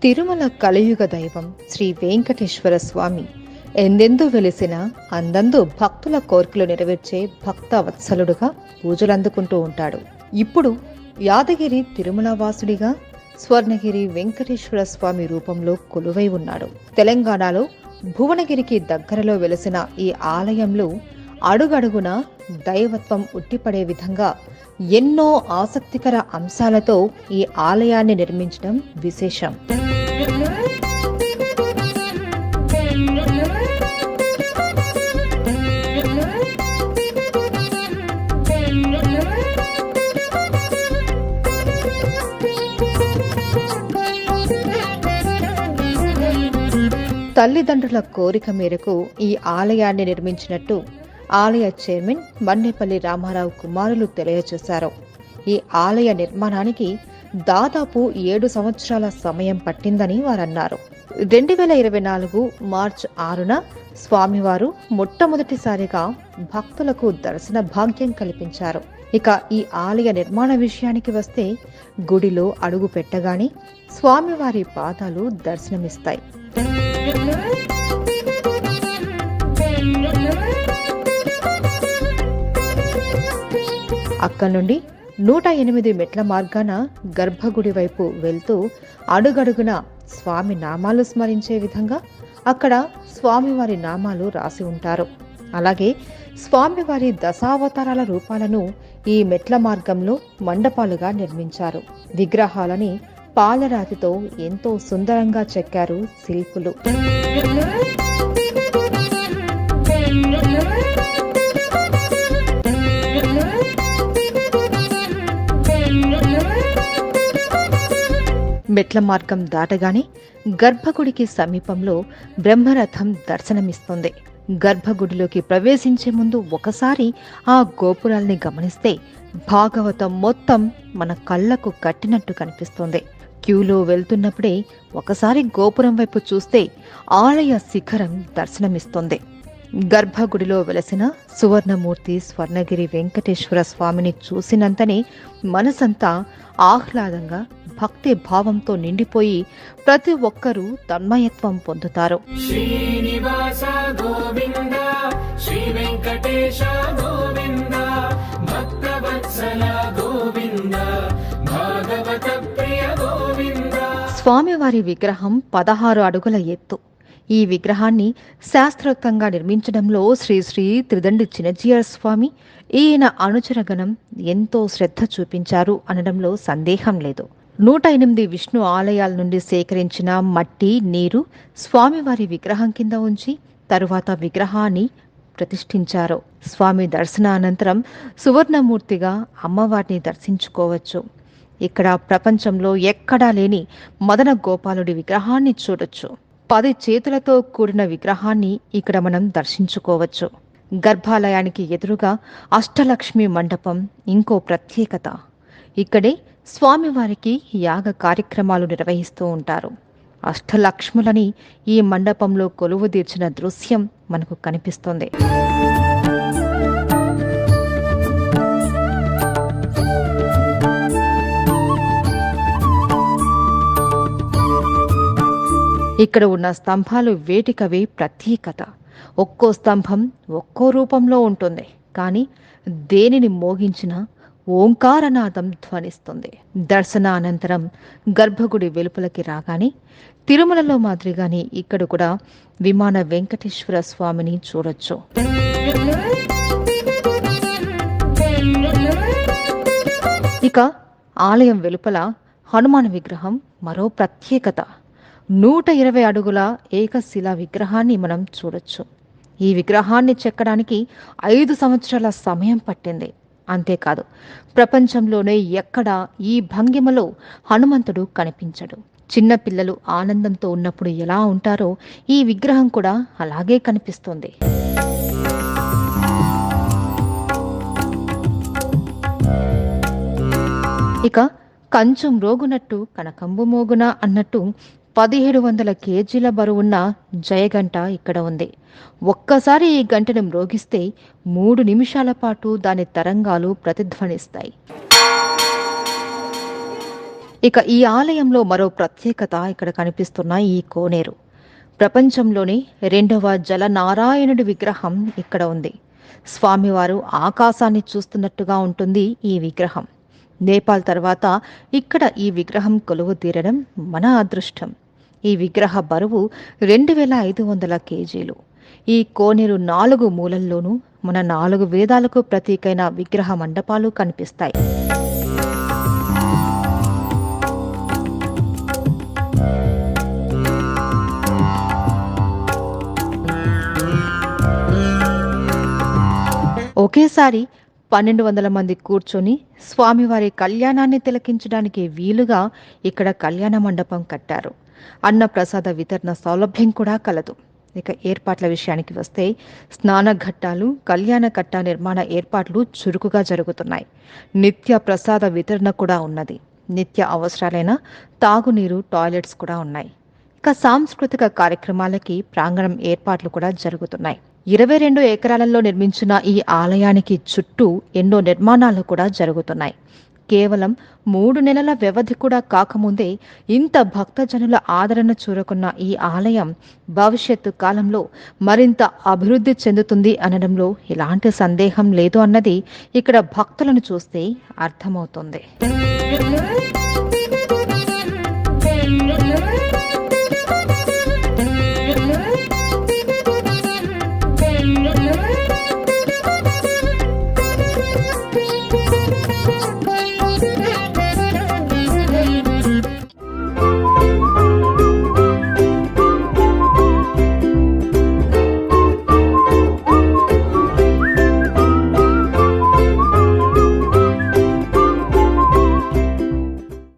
తిరుమల కలియుగ దైవం శ్రీ వెంకటేశ్వర స్వామి ఎందెందు వెలిసిన అందందు భక్తుల కోరికలు నెరవేర్చే భక్త వత్సలుడుగా పూజలందుకుంటూ ఉంటాడు. ఇప్పుడు యాదగిరి తిరుమల వాసుడిగా స్వర్ణగిరి వెంకటేశ్వర స్వామి రూపంలో కొలువై ఉన్నాడు. తెలంగాణలో భువనగిరికి దగ్గరలో వెలిసిన ఈ ఆలయంలో అడుగడుగున దైవత్వం ఉట్టిపడే విధంగా ఎన్నో ఆసక్తికర అంశాలతో ఈ ఆలయాన్ని నిర్మించడం విశేషం. తల్లిదండ్రుల కోరిక మేరకు ఈ ఆలయాన్ని నిర్మించినట్టు ఆలయ చైర్మన్ మన్నేపల్లి రామారావు కుమారులు తెలియజేశారు. ఈ ఆలయ నిర్మాణానికి దాదాపు 7 సంవత్సరాల సమయం పట్టిందని వారన్నారు. 2024 మార్చి 6న స్వామివారు మొట్టమొదటిసారిగా భక్తులకు దర్శన భాగ్యం కల్పించారు. ఇక ఈ ఆలయ నిర్మాణ విషయానికి వస్తే గుడిలో అడుగు పెట్టగానే స్వామివారి పాదాలు దర్శనమిస్తాయి. అక్కడి నుండి 108 మెట్ల మార్గాన గర్భగుడి వైపు వెళ్తూ అడుగడుగున స్వామి నామాలు స్మరించే విధంగా అక్కడ స్వామివారి నామాలు రాసి ఉంటారు. అలాగే స్వామివారి దశావతారాల రూపాలను ఈ మెట్ల మార్గంలో మండపాలుగా నిర్మించారు. విగ్రహాలని పాలరాతితో ఎంతో సుందరంగా చెక్కారు శిల్పులు. మెట్ల మార్గం దాటగానే గర్భగుడికి సమీపంలో బ్రహ్మరథం దర్శనమిస్తుంది. గర్భగుడిలోకి ప్రవేశించే ముందు ఒకసారి ఆ గోపురాల్ని గమనిస్తే భాగవతం మొత్తం మన కళ్లకు కట్టినట్టు కనిపిస్తుంది. క్యూలో వెళ్తున్నప్పుడే ఒకసారి గోపురం వైపు చూస్తే ఆలయ శిఖరం దర్శనమిస్తుంది. గర్భగుడిలో వెలసిన సువర్ణమూర్తి స్వర్ణగిరి వెంకటేశ్వర స్వామిని చూసినంతనే మనసంతా ఆహ్లాదంగా భక్తి భావంతో నిండిపోయి ప్రతి ఒక్కరూ తన్మయత్వం పొందుతారు. శ్రీనివాస గోవింద శ్రీ వెంకటేశ గోవింద భక్తవత్సల గోవింద భాగవత ప్రియ గోవింద. స్వామివారి విగ్రహం 16 అడుగుల ఎత్తు. ఈ విగ్రహాన్ని శాస్త్రోక్తంగా నిర్మించడంలో శ్రీ శ్రీ త్రిదండి చిన్నజీయర్ స్వామి ఈయన అనుచరగణం ఎంతో శ్రద్ధ చూపించారు అనడంలో సందేహం లేదు. 108 విష్ణు ఆలయాల నుండి సేకరించిన మట్టి, నీరు స్వామివారి విగ్రహం కింద ఉంచి తరువాత విగ్రహాన్ని ప్రతిష్ఠించారు. స్వామి దర్శనానంతరం సువర్ణమూర్తిగా అమ్మవారిని దర్శించుకోవచ్చు. ఇక్కడ ప్రపంచంలో ఎక్కడా లేని మదన గోపాలుడి విగ్రహాన్ని చూడొచ్చు. 10 చేతులతో కూడిన విగ్రహాన్ని ఇక్కడ మనం దర్శించుకోవచ్చు. గర్భాలయానికి ఎదురుగా అష్టలక్ష్మి మండపం ఇంకో ప్రత్యేకత. ఇక్కడే స్వామివారికి యాగ కార్యక్రమాలు నిర్వహిస్తూ ఉంటారు. అష్టలక్ష్ములని ఈ మండపంలో కొలువు తీర్చిన దృశ్యం మనకు కనిపిస్తుంది. ఇక్కడ ఉన్న స్తంభాలు వేటికవే ప్రత్యేకత. ఒక్కో స్తంభం ఒక్కో రూపంలో ఉంటుంది. కానీ దేనిని మోగించినా ఓంకారనాదం ధ్వనిస్తుంది. దర్శనానంతరం గర్భగుడి వెలుపలకి రాగానే తిరుమలలో మాదిరిగానే ఇక్కడ కూడా విమాన వెంకటేశ్వర స్వామిని చూడొచ్చు. ఇక ఆలయం వెలుపల హనుమాన్ విగ్రహం మరో ప్రత్యేకత. 120 అడుగుల ఏకశిలా విగ్రహాన్ని మనం చూడొచ్చు. ఈ విగ్రహాన్ని చెక్కడానికి 5 సంవత్సరాల సమయం పట్టింది. అంతేకాదు, ప్రపంచంలోనే ఎక్కడా ఈ భంగిమలో హనుమంతుడు కనిపించడు. చిన్న పిల్లలు ఆనందంతో ఉన్నప్పుడు ఎలా ఉంటారో ఈ విగ్రహం కూడా అలాగే కనిపిస్తుంది. ఇక కంచు మ్రోగునట్టు కనకంబు మోగున అన్నట్టు 1700 కేజీల బరువున్న జయగంట ఇక్కడ ఉంది. ఒక్కసారి ఈ గంటను మ్రోగిస్తే 3 నిమిషాల పాటు దాని తరంగాలు ప్రతిధ్వనిస్తాయి. ఇక ఈ ఆలయంలో మరో ప్రత్యేకత ఇక్కడ కనిపిస్తున్న ఈ కోనేరు. ప్రపంచంలోని రెండవ జలనారాయణుడి విగ్రహం ఇక్కడ ఉంది. స్వామివారు ఆకాశాన్ని చూస్తున్నట్టుగా ఉంటుంది ఈ విగ్రహం. నేపాల్ తర్వాత ఇక్కడ ఈ విగ్రహం కొలువు తీరడం మన అదృష్టం. ఈ విగ్రహ బరువు 2500 కేజీలు. ఈ కోనేరు 4 మూలల్లోనూ మన 4 వేదాలకు ప్రతీకైన విగ్రహ మండపాలు కనిపిస్తాయి. ఒకేసారి 1200 మంది కూర్చొని స్వామివారి కళ్యాణాన్ని తిలకించడానికి వీలుగా ఇక్కడ కళ్యాణ మండపం కట్టారు. అన్నప్రసాద వితరణ సౌలభ్యం కూడా కలదు. ఇక ఏర్పాట్ల విషయానికి వస్తే స్నాన ఘట్టాలు, కళ్యాణ కట్ట నిర్మాణ ఏర్పాట్లు చురుకుగా జరుగుతున్నాయి. నిత్య ప్రసాద వితరణ కూడా ఉన్నది. నిత్య అవసరాలైన తాగునీరు, టాయిలెట్స్ కూడా ఉన్నాయి. ఇక సాంస్కృతిక కార్యక్రమాలకి ప్రాంగణం ఏర్పాట్లు కూడా జరుగుతున్నాయి. 22 ఎకరాలలో నిర్మించిన ఈ ఆలయానికి చుట్టూ ఎన్నో నిర్మాణాలు కూడా జరుగుతున్నాయి. కేవలం 3 నెలల వ్యవధి కూడా కాకముందే ఇంత భక్తజనుల ఆదరణ చూరకున్న ఈ ఆలయం భవిష్యత్తు కాలంలో మరింత అభివృద్ధి చెందుతుంది అనడంలో ఎలాంటి సందేహం లేదు అన్నది ఇక్కడ భక్తులను చూస్తే అర్థమవుతుంది.